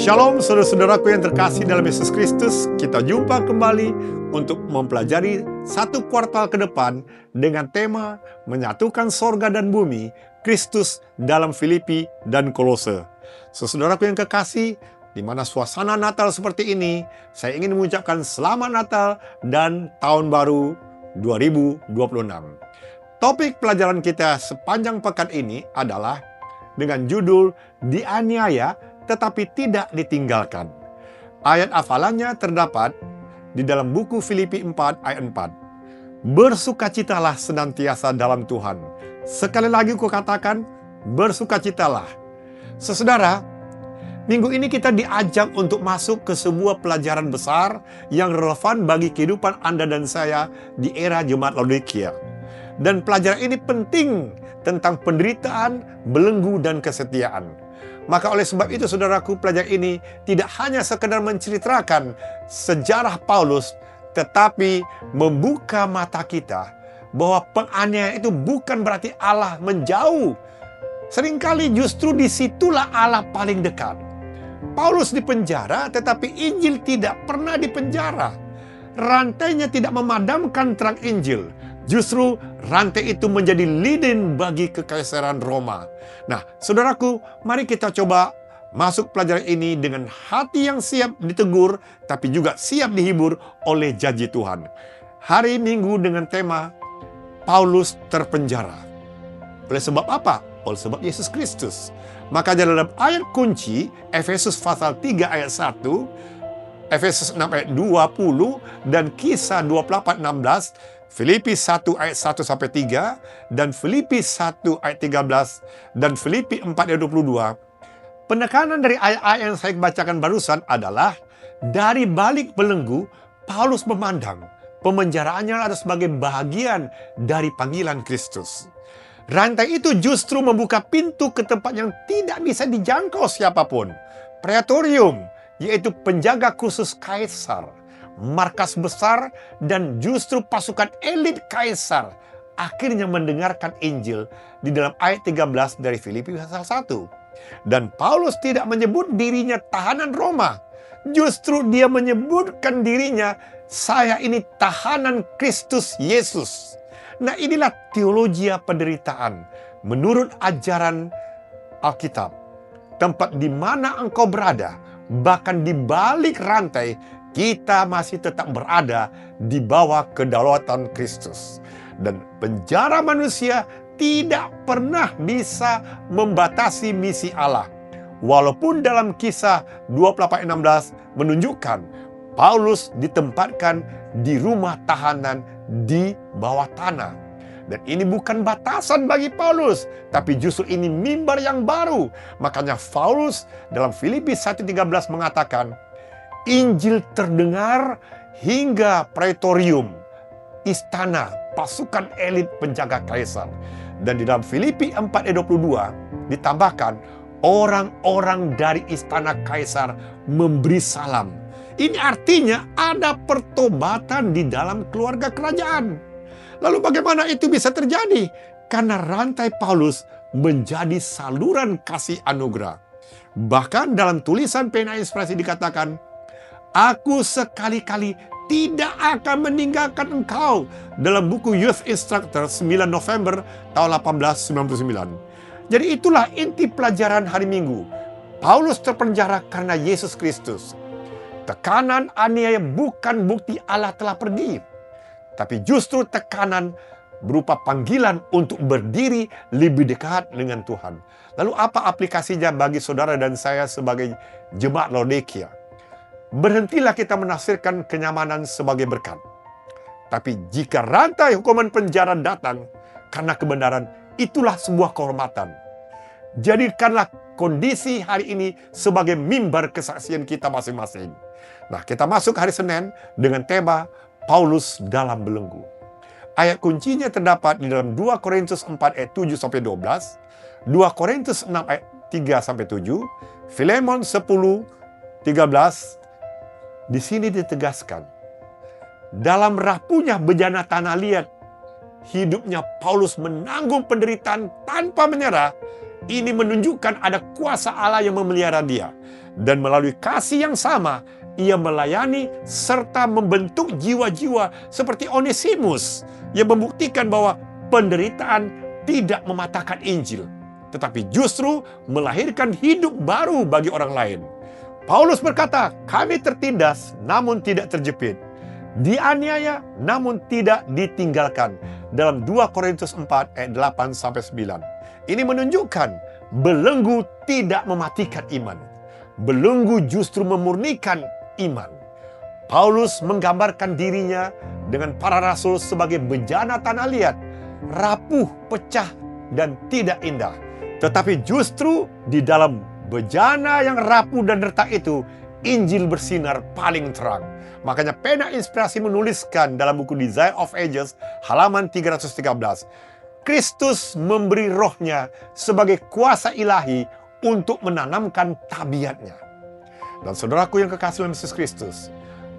Shalom saudara-saudaraku yang terkasih dalam Yesus Kristus. Kita jumpa kembali untuk mempelajari satu kuartal ke depan dengan tema menyatukan sorga dan bumi, Kristus dalam Filipi dan Kolose. Saudaraku yang kekasih, di mana suasana Natal seperti ini, saya ingin mengucapkan selamat Natal dan Tahun Baru 2026. Topik pelajaran kita sepanjang pekan ini adalah dengan judul Dianiaya tetapi tidak ditinggalkan. Ayat hafalannya terdapat di dalam buku Filipi 4 ayat 4. Bersukacitalah senantiasa dalam Tuhan. Sekali lagi kukatakan, bersukacitalah. Saudara, minggu ini kita diajak untuk masuk ke sebuah pelajaran besar yang relevan bagi kehidupan Anda dan saya di era Jemaat Laodikia. Dan pelajaran ini penting tentang penderitaan, belenggu, dan kesetiaan. Maka oleh sebab itu saudaraku, pelajaran ini tidak hanya sekedar menceritakan sejarah Paulus, tetapi membuka mata kita bahwa penganiayaan itu bukan berarti Allah menjauh. Seringkali justru disitulah Allah paling dekat. Paulus dipenjara, tetapi Injil tidak pernah dipenjara. Rantainya tidak memadamkan terang Injil. Justru rantai itu menjadi lilin bagi kekaisaran Roma. Nah, saudaraku, mari kita coba masuk pelajaran ini dengan hati yang siap ditegur, tapi juga siap dihibur oleh janji Tuhan. Hari Minggu dengan tema Paulus terpenjara. Oleh sebab apa? Oleh sebab Yesus Kristus. Maka dalam ayat kunci, Efesus pasal 3 ayat 1, Efesus 6 ayat 20, dan Kisah 28:16, Filipi 1 ayat 1-3, dan Filipi 1 ayat 13, dan Filipi 4 ayat 22. Penekanan dari ayat-ayat yang saya bacakan barusan adalah, dari balik belenggu, Paulus memandang pemenjaraannya adalah sebagai bahagian dari panggilan Kristus. Rantai itu justru membuka pintu ke tempat yang tidak bisa dijangkau siapapun. Praetorium, yaitu penjaga khusus Kaisar, markas besar, dan justru pasukan elit Kaisar akhirnya mendengarkan Injil di dalam ayat 13 dari Filipi pasal 1. Dan Paulus tidak menyebut dirinya tahanan Roma. Justru dia menyebutkan dirinya, saya ini tahanan Kristus Yesus. Nah, inilah teologi penderitaan menurut ajaran Alkitab. Tempat di mana engkau berada, bahkan di balik rantai, kita masih tetap berada di bawah kedaulatan Kristus. Dan penjara manusia tidak pernah bisa membatasi misi Allah. Walaupun dalam Kisah 28:16 menunjukkan Paulus ditempatkan di rumah tahanan di bawah tanah. Dan ini bukan batasan bagi Paulus, tapi justru ini mimbar yang baru. Makanya Paulus dalam Filipi 1:13 mengatakan, Injil terdengar hingga Praetorium, istana pasukan elit penjaga Kaisar. Dan di dalam Filipi 4 ayat 22 ditambahkan, orang-orang dari istana Kaisar memberi salam. Ini artinya ada pertobatan di dalam keluarga kerajaan. Lalu bagaimana itu bisa terjadi? Karena rantai Paulus menjadi saluran kasih anugerah. Bahkan dalam tulisan pena inspirasi dikatakan, aku sekali-kali tidak akan meninggalkan engkau, dalam buku Youth Instructor 9 November tahun 1899. Jadi itulah inti pelajaran hari Minggu. Paulus terpenjara karena Yesus Kristus. Tekanan aniaya bukan bukti Allah telah pergi, tapi justru tekanan berupa panggilan untuk berdiri lebih dekat dengan Tuhan. Lalu apa aplikasinya bagi saudara dan saya sebagai jemaat Laodikia? Berhentilah kita menafsirkan kenyamanan sebagai berkat. Tapi jika rantai hukuman penjara datang karena kebenaran, itulah sebuah kehormatan. Jadikanlah kondisi hari ini sebagai mimbar kesaksian kita masing-masing. Nah, kita masuk hari Senin dengan tema Paulus dalam belenggu. Ayat kuncinya terdapat di dalam 2 Korintus 4 ayat 7-12, 2 Korintus 6 ayat 3-7, Filemon 10:13. Di sini ditegaskan, dalam rapuhnya bejana tanah liat, hidupnya Paulus menanggung penderitaan tanpa menyerah Ini menunjukkan ada kuasa Allah yang memelihara dia. Dan melalui kasih yang sama, ia melayani serta membentuk jiwa-jiwa seperti Onesimus yang membuktikan bahwa penderitaan tidak mematahkan Injil, tetapi justru melahirkan hidup baru bagi orang lain. Paulus berkata, kami tertindas namun tidak terjepit, dianiaya namun tidak ditinggalkan. Dalam 2 Korintus 4 ayat 8-9. Ini menunjukkan belenggu tidak mematikan iman. Belenggu justru memurnikan iman. Paulus menggambarkan dirinya dengan para rasul sebagai bejana tanah liat, rapuh, pecah, dan tidak indah. Tetapi justru di dalam bejana yang rapuh dan retak itu, Injil bersinar paling terang. Makanya pena inspirasi menuliskan dalam buku Desire of Ages, halaman 313, Kristus memberi rohnya sebagai kuasa ilahi untuk menanamkan tabiatnya. Dan saudaraku yang kekasih dalam Yesus Kristus,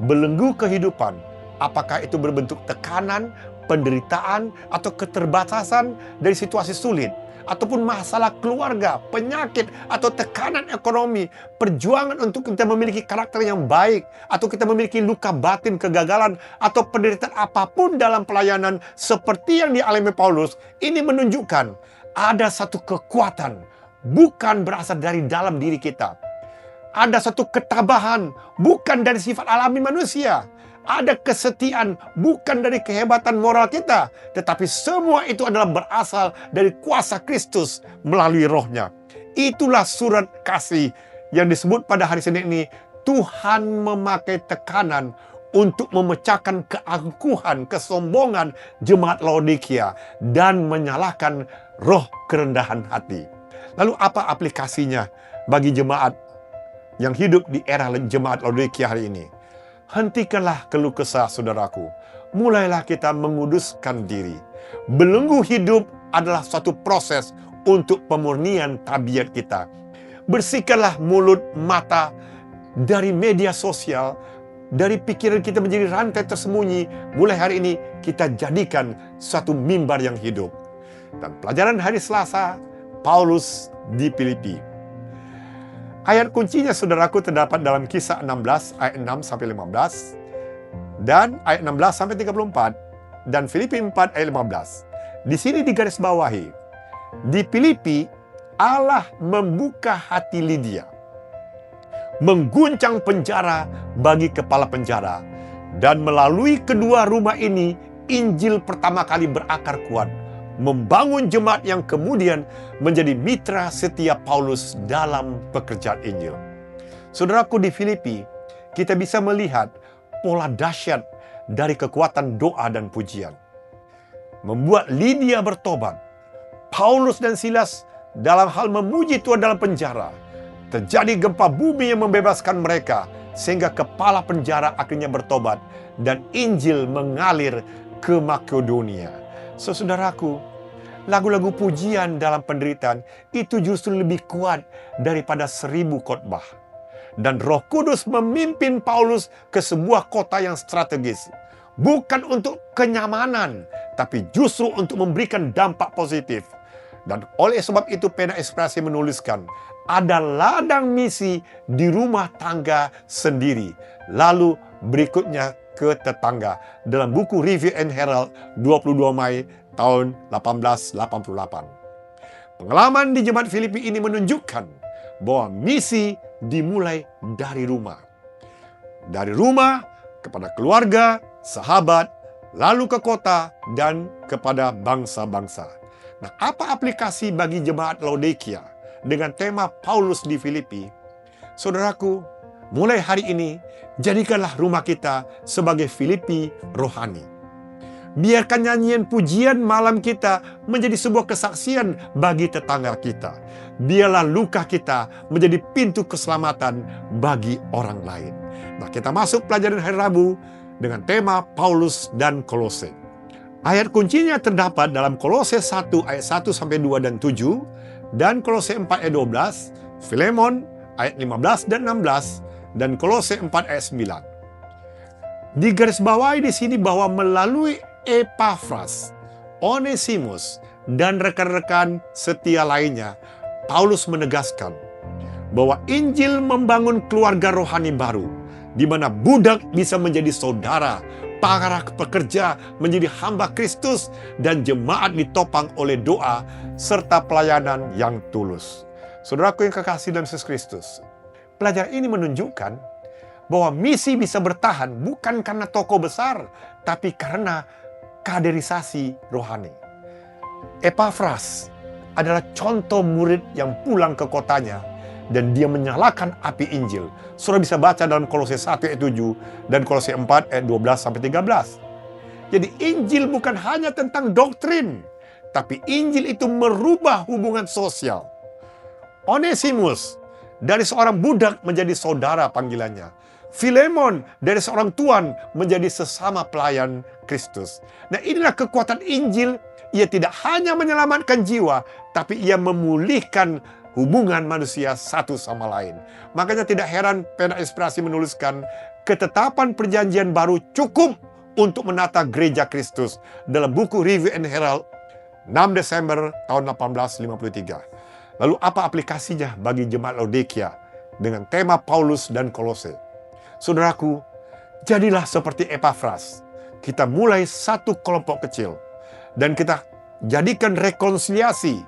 belenggu kehidupan, apakah itu berbentuk tekanan, penderitaan, atau keterbatasan dari situasi sulit, ataupun masalah keluarga, penyakit, atau tekanan ekonomi, perjuangan untuk kita memiliki karakter yang baik, atau kita memiliki luka batin, kegagalan, atau penderitaan apapun dalam pelayanan seperti yang dialami Paulus, ini menunjukkan ada satu kekuatan, bukan berasal dari dalam diri kita. Ada satu ketabahan, bukan dari sifat alami manusia. Ada kesetiaan, bukan dari kehebatan moral kita, tetapi semua itu adalah berasal dari kuasa Kristus melalui rohnya. Itulah surat kasih yang disebut pada hari Senin ini, Tuhan memakai tekanan untuk memecahkan keangkuhan, kesombongan jemaat Laodikia dan menyalahkan roh kerendahan hati. Lalu apa aplikasinya bagi jemaat yang hidup di era jemaat Laodikia hari ini? Hentikanlah keluh kesah, saudaraku. Mulailah kita menguduskan diri. Belenggu hidup adalah suatu proses untuk pemurnian tabiat kita. Bersihkanlah mulut, mata dari media sosial, dari pikiran kita menjadi rantai tersembunyi. Mulai hari ini kita jadikan satu mimbar yang hidup. Dan pelajaran hari Selasa, Paulus di Filipi. Ayat kuncinya, saudaraku, terdapat dalam Kisah 16 ayat 6-15 dan ayat 16-34 dan Filipi 4 ayat 15. Di sini digaris bawahi, di Filipi Allah membuka hati Lydia, mengguncang penjara bagi kepala penjara, dan melalui kedua rumah ini Injil pertama kali berakar kuat, membangun jemaat yang kemudian menjadi mitra setia Paulus dalam pekerjaan Injil. Saudaraku, di Filipi, kita bisa melihat pola dahsyat dari kekuatan doa dan pujian. Membuat Lydia bertobat. Paulus dan Silas dalam hal memuji Tuhan dalam penjara. Terjadi gempa bumi yang membebaskan mereka, sehingga kepala penjara akhirnya bertobat, dan Injil mengalir ke Makedonia. Saudaraku, lagu-lagu pujian dalam penderitaan itu justru lebih kuat daripada 1000 khotbah. Dan Roh Kudus memimpin Paulus ke sebuah kota yang strategis. Bukan untuk kenyamanan, tapi justru untuk memberikan dampak positif. Dan oleh sebab itu pena inspirasi menuliskan, ada ladang misi di rumah tangga sendiri. Lalu berikutnya ke tetangga, dalam buku Review and Herald 22 Mei tahun 1888. Pengalaman di jemaat Filipi ini menunjukkan bahwa misi dimulai dari rumah. Dari rumah kepada keluarga, sahabat, lalu ke kota, dan kepada bangsa-bangsa. Nah, apa aplikasi bagi jemaat Laodikia dengan tema Paulus di Filipi? Saudaraku, mulai hari ini, jadikanlah rumah kita sebagai Filipi rohani. Biarkan nyanyian pujian malam kita menjadi sebuah kesaksian bagi tetangga kita. Biarlah luka kita menjadi pintu keselamatan bagi orang lain. Nah, kita masuk pelajaran hari Rabu dengan tema Paulus dan Kolose. Ayat kuncinya terdapat dalam Kolose 1 ayat 1-2 dan 7, dan Kolose 4 ayat 12, Filemon ayat 15 dan 16, dan Kolose 4 ayat 9. Digarisbawahi di sini bahwa melalui Epafras, Onesimus, dan rekan-rekan setia lainnya, Paulus menegaskan bahwa Injil membangun keluarga rohani baru, di mana budak bisa menjadi saudara, para pekerja menjadi hamba Kristus, dan jemaat ditopang oleh doa serta pelayanan yang tulus. Saudaraku yang kekasih dalam Yesus Kristus, pelajaran ini menunjukkan bahwa misi bisa bertahan bukan karena tokoh besar, tapi karena kaderisasi rohani. Epafras adalah contoh murid yang pulang ke kotanya dan dia menyalakan api Injil. Saudara bisa baca dalam Kolose 1 ayat 7 dan Kolose 4 ayat 12-13. Jadi Injil bukan hanya tentang doktrin, tapi Injil itu merubah hubungan sosial. Onesimus dari seorang budak menjadi saudara panggilannya. Filemon dari seorang tuan menjadi sesama pelayan Kristus. Nah, inilah kekuatan Injil. Ia tidak hanya menyelamatkan jiwa, tapi ia memulihkan hubungan manusia satu sama lain. Makanya tidak heran Pena Inspirasi menuliskan, ketetapan perjanjian baru cukup untuk menata gereja Kristus dalam buku Review and Herald 6 Desember tahun 1853. Lalu apa aplikasinya bagi jemaat Laodikia dengan tema Paulus dan Kolose? Saudaraku, jadilah seperti Epafras. Kita mulai satu kelompok kecil dan kita jadikan rekonsiliasi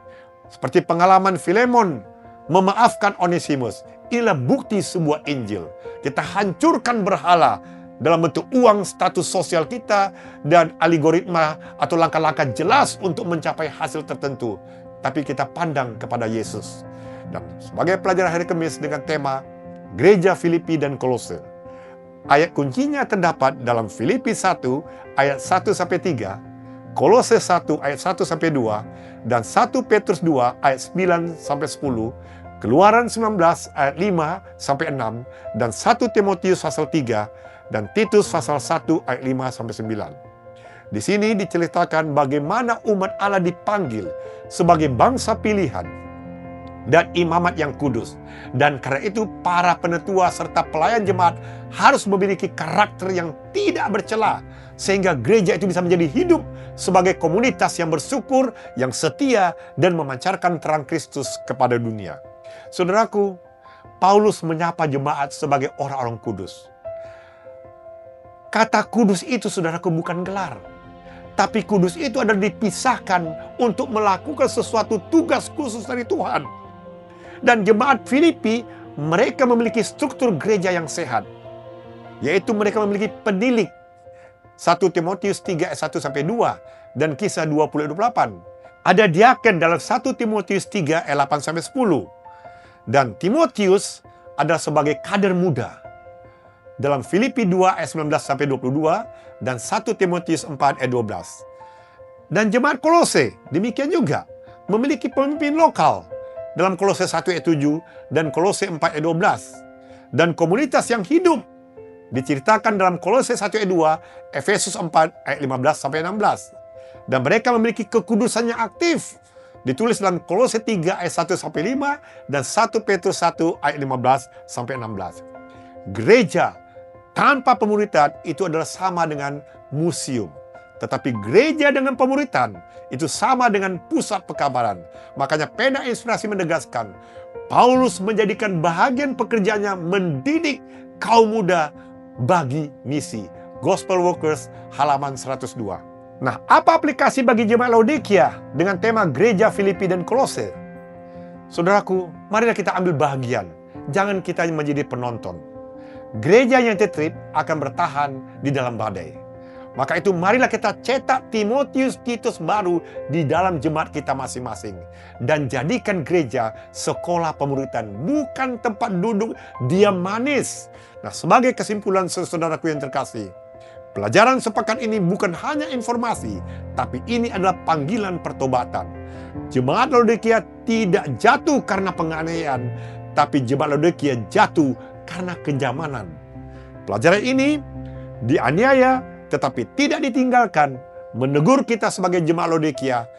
seperti pengalaman Filemon memaafkan Onesimus. Inilah bukti sebuah Injil. Kita hancurkan berhala dalam bentuk uang, status sosial kita, dan algoritma atau langkah-langkah jelas untuk mencapai hasil tertentu. Tapi kita pandang kepada Yesus. Dan sebagai pelajaran hari Kamis dengan tema Gereja Filipi dan Kolose. Ayat kuncinya terdapat dalam Filipi 1 ayat 1-3, Kolose 1 ayat 1-2, dan 1 Petrus 2 ayat 9-10, Keluaran 19 ayat 5-6, dan 1 Timotius pasal 3, dan Titus pasal 1 ayat 5-9. Di sini diceritakan bagaimana umat Allah dipanggil sebagai bangsa pilihan dan imamat yang kudus. Dan karena itu para penetua serta pelayan jemaat harus memiliki karakter yang tidak bercela, sehingga gereja itu bisa menjadi hidup sebagai komunitas yang bersyukur, yang setia, dan memancarkan terang Kristus kepada dunia. Saudaraku, Paulus menyapa jemaat sebagai orang-orang kudus. Kata kudus itu, saudaraku, bukan gelar. Tapi kudus itu adalah dipisahkan untuk melakukan sesuatu tugas khusus dari Tuhan. Dan jemaat Filipi, mereka memiliki struktur gereja yang sehat. Yaitu mereka memiliki penilik. 1 Timotius 3 ayat 1-2 dan Kisah 20-28. Ada diaken dalam 1 Timotius 3 ayat 8-10. Dan Timotius adalah sebagai kader muda. Dalam Filipi 2 ayat 19-22 dan 1 Timotius 4 ayat 12. Dan jemaat Kolose demikian juga memiliki pemimpin lokal dalam Kolose 1 ayat 7 dan Kolose 4 ayat 12. Dan komunitas yang hidup diceritakan dalam Kolose 1 ayat 2, Efesus 4 ayat 15-16. Dan mereka memiliki kekudusan yang aktif. Ditulis dalam Kolose 3 ayat 1-5 dan 1 Petrus 1 ayat 15-16. Gereja tanpa pemuritan itu adalah sama dengan museum. Tetapi gereja dengan pemuritan itu sama dengan pusat pekabaran. Makanya Pena Inspirasi menegaskan, Paulus menjadikan bahagian pekerjaannya mendidik kaum muda bagi misi. Gospel Workers halaman 102. Nah, apa aplikasi bagi jemaat Laodikia dengan tema Gereja Filipi dan Kolose? Saudaraku, marilah kita ambil bahagian. Jangan kita menjadi penonton. Gereja yang tertib akan bertahan di dalam badai. Maka itu marilah kita cetak Timotius Titus baru di dalam jemaat kita masing-masing. Dan jadikan gereja sekolah pemuritan, bukan tempat duduk diam manis. Nah, sebagai kesimpulan saudaraku yang terkasih, pelajaran sepekan ini bukan hanya informasi, tapi ini adalah panggilan pertobatan. Jemaat Laodikia tidak jatuh karena penganiayaan, tapi jemaat Laodikia jatuh karena kenyamanan. Pelajaran ini dianiaya tetapi tidak ditinggalkan, menegur kita sebagai jemaat Laodikia.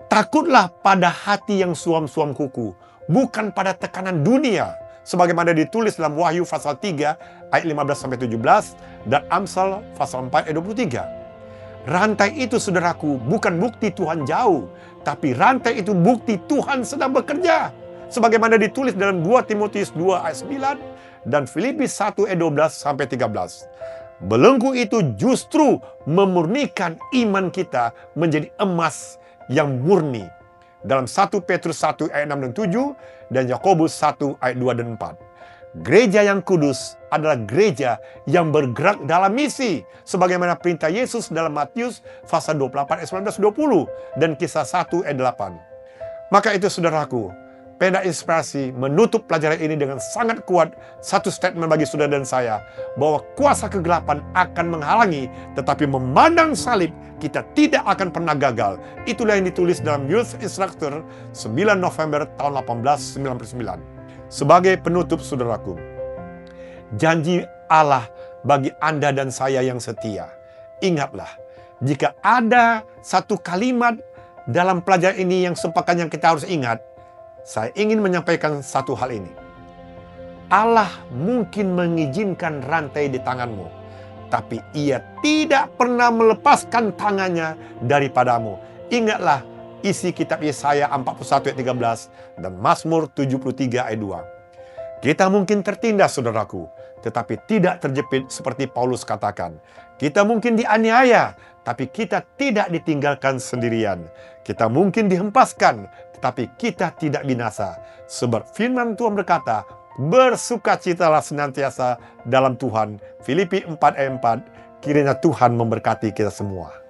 Takutlah pada hati yang suam-suam kuku, bukan pada tekanan dunia, sebagaimana ditulis dalam Wahyu pasal 3 ayat 15-17 dan Amsal pasal 4 ayat 23. Rantai itu, saudaraku, bukan bukti Tuhan jauh, tapi rantai itu bukti Tuhan sedang bekerja. sebagaimana ditulis dalam 2 Timotius 2 ayat 9 dan Filipi 1 ayat 12-13. Belenggu itu justru memurnikan iman kita menjadi emas yang murni. Dalam 1 Petrus 1 ayat 6 dan 7 dan Yakobus 1 ayat 2 dan 4. Gereja yang kudus adalah gereja yang bergerak dalam misi, sebagaimana perintah Yesus dalam Matius pasal 24 ayat 19-20 dan Kisah 1 ayat 8. Maka itu saudaraku, Pena Inspirasi menutup pelajaran ini dengan sangat kuat satu statement bagi saudara dan saya, bahwa kuasa kegelapan akan menghalangi, tetapi memandang salib kita tidak akan pernah gagal. Itulah yang ditulis dalam Youth Instructor 9 November tahun 1899. Sebagai penutup saudaraku, janji Allah bagi Anda dan saya yang setia. Ingatlah, jika ada satu kalimat dalam pelajaran ini yang sepakatnya kita harus ingat, saya ingin menyampaikan satu hal ini. Allah mungkin mengizinkan rantai di tanganmu, tapi Ia tidak pernah melepaskan tangannya daripadamu. Ingatlah isi kitab Yesaya 41 ayat 13 dan Mazmur 73 ayat 2. Kita mungkin tertindas saudaraku, tetapi tidak terjepit seperti Paulus katakan. Kita mungkin dianiaya, tapi kita tidak ditinggalkan sendirian. Kita mungkin dihempaskan, tetapi kita tidak binasa. Sebab firman Tuhan berkata, bersukacitalah senantiasa dalam Tuhan. Filipi 4 ayat 4. Kiranya Tuhan memberkati kita semua.